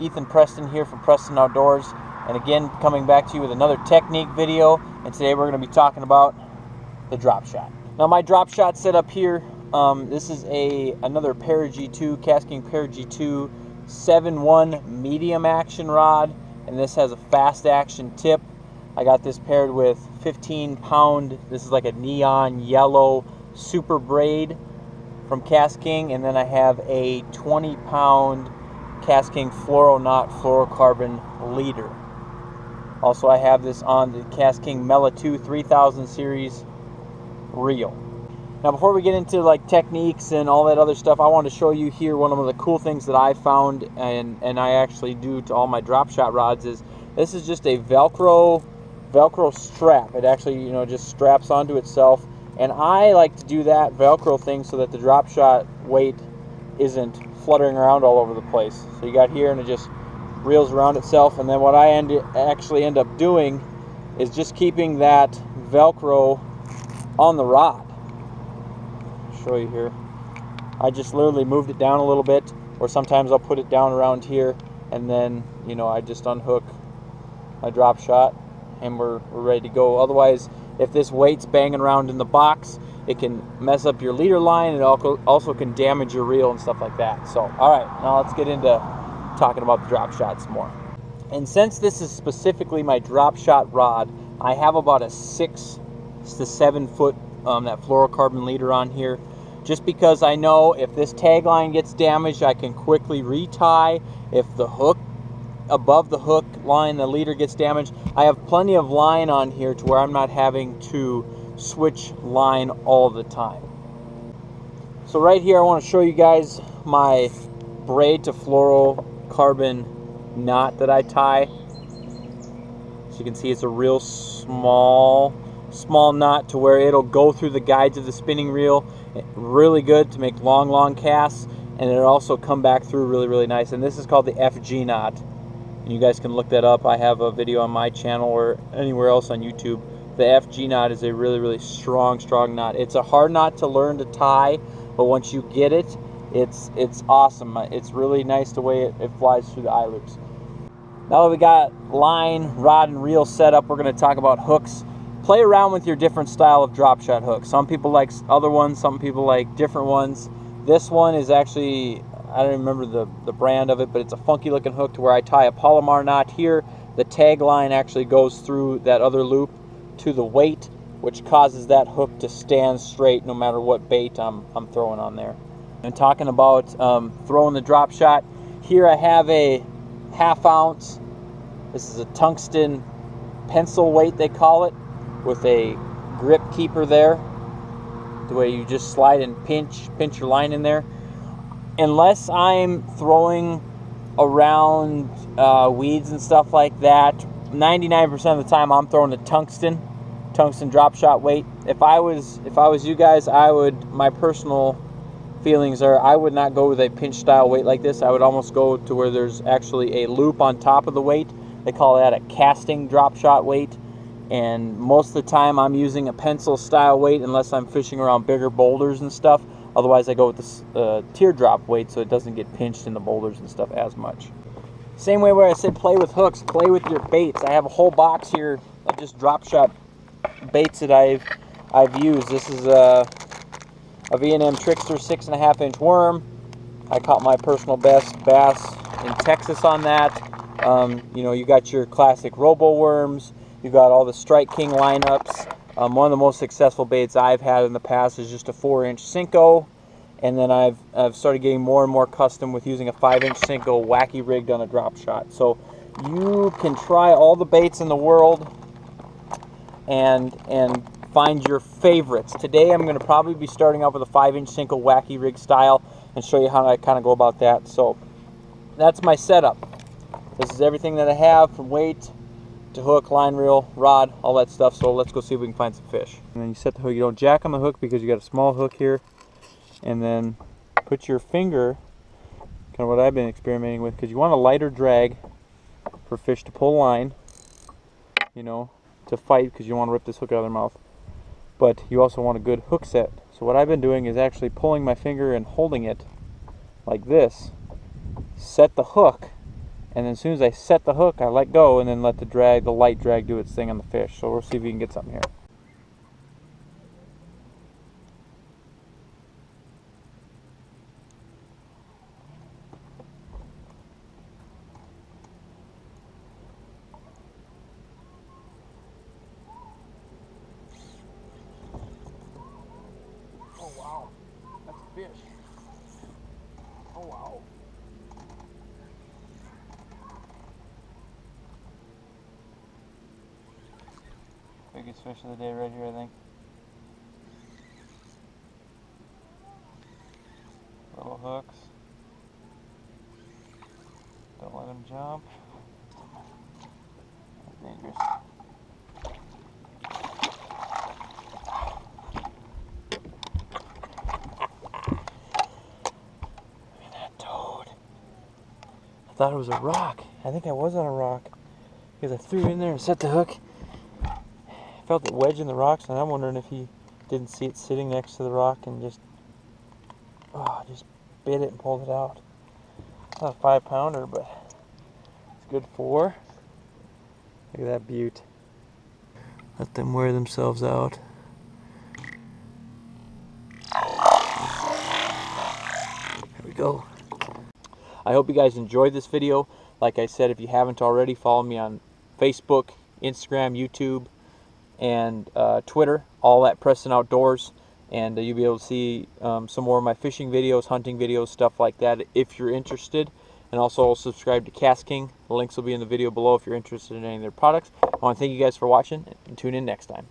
Ethan Preston here from Preston Outdoors, and again coming back to you with another technique video. And today we're going to be talking about the drop shot. Now my drop shot setup here, this is another Para-G2, KastKing Para-G2 7-1 medium action rod, and this has a fast action tip. I got this paired with 15-pound, this is like a neon yellow super braid from KastKing, and then I have a 20-pound KastKing Fluoro Knot fluorocarbon leader. Also, I have this on the KastKing Mela 2 3000 series reel. Now, before we get into like techniques and all that other stuff, I want to show you here one of the cool things that I found, and I actually do to all my drop shot rods, is this is just a Velcro strap. It actually, just straps onto itself. And I like to do that Velcro thing so that the drop shot weight isn't fluttering around all over the place. So you got here and it just reels around itself, and then what I actually end up doing is just keeping that Velcro on the rod. I'll show you here. I just literally moved it down a little bit, or sometimes I'll put it down around here, and then I just unhook my drop shot and we're ready to go. Otherwise, if this weight's banging around in the box, it can mess up your leader line, and it also can damage your reel and stuff like that. So, all right, now let's get into talking about the drop shots more. And since this is specifically my drop shot rod, I have about a 6 to 7 foot that fluorocarbon leader on here, just because I know if this tag line gets damaged, I can quickly retie. If the hook above the hook line, the leader, gets damaged, I have plenty of line on here to where I'm not having to switch line all the time. So right here I want to show you guys my braid to fluorocarbon knot that I tie. So you can see it's a real small knot to where it'll go through the guides of the spinning reel. Really good to make long casts, and it'll also come back through really nice. And this is called the FG knot. You guys can look that up. I have a video on my channel or anywhere else on YouTube. The FG knot is a really strong knot. It's a hard knot to learn to tie, but once you get it, it's awesome. It's really nice the way it flies through the eye loops. Now that we got line, rod, and reel set up, we're going to talk about hooks. Play around with your different style of drop shot hooks. Some people like other ones, some people like different ones. This one is actually, I don't remember the brand of it, but it's a funky looking hook to where I tie a Palomar knot here. The tag line actually goes through that other loop to the weight, which causes that hook to stand straight no matter what bait I'm throwing on there. And talking about throwing the drop shot, here I have a 1/2 ounce. This is a tungsten pencil weight, they call it, with a grip keeper there, the way you just slide and pinch your line in there. Unless I'm throwing around weeds and stuff like that, 99% of the time I'm throwing a tungsten drop shot weight. If I was you guys, my personal feelings are I would not go with a pinch style weight like this. I would almost go to where there's actually a loop on top of the weight. They call that a casting drop shot weight. And most of the time I'm using a pencil style weight unless I'm fishing around bigger boulders and stuff. Otherwise, I go with this teardrop weight so it doesn't get pinched in the boulders and stuff as much. Same way where I said play with hooks, play with your baits. I have a whole box here of just drop shot baits that I've used. This is a V&M Trickster 6.5-inch worm. I caught my personal best bass in Texas on that. You got your classic robo worms. You got all the Strike King lineups. One of the most successful baits I've had in the past is just a 4-inch Senko, and then I've started getting more and more custom with using a 5-inch Senko wacky rigged on a drop shot. So you can try all the baits in the world and find your favorites. Today I'm going to probably be starting off with a 5-inch Senko wacky rig style and show you how I kind of go about that. So that's my setup. This is everything that I have, from weight to hook, line, reel, rod, all that stuff. So let's go see if we can find some fish. And then you set the hook. You don't jack on the hook because you got a small hook here. And then put your finger, kind of what I've been experimenting with, because you want a lighter drag for fish to pull line, to fight, because you want to rip this hook out of their mouth. But you also want a good hook set. So what I've been doing is actually pulling my finger and holding it like this, set the hook, And then as soon as I set the hook, I let go and then let the light drag do its thing on the fish. So we'll see if we can get something here. Oh wow, that's a fish. Oh wow. Biggest fish of the day right here, I think. Little hooks. Don't let him jump. That's dangerous. Look at that toad. I thought it was a rock. I think I was on a rock because I threw it in there and set the hook. I felt it wedge in the rocks, and I'm wondering if he didn't see it sitting next to the rock and just bit it and pulled it out. It's not a 5-pounder, but it's good for. Look at that beaut. Let them wear themselves out. There we go. I hope you guys enjoyed this video. Like I said, if you haven't already, follow me on Facebook, Instagram, YouTube, and Twitter, all at Preston Outdoors, and you'll be able to see some more of my fishing videos, hunting videos, stuff like that if you're interested. And also subscribe to KastKing. The links will be in the video below if you're interested in any of their products. I want to thank you guys for watching, and tune in next time.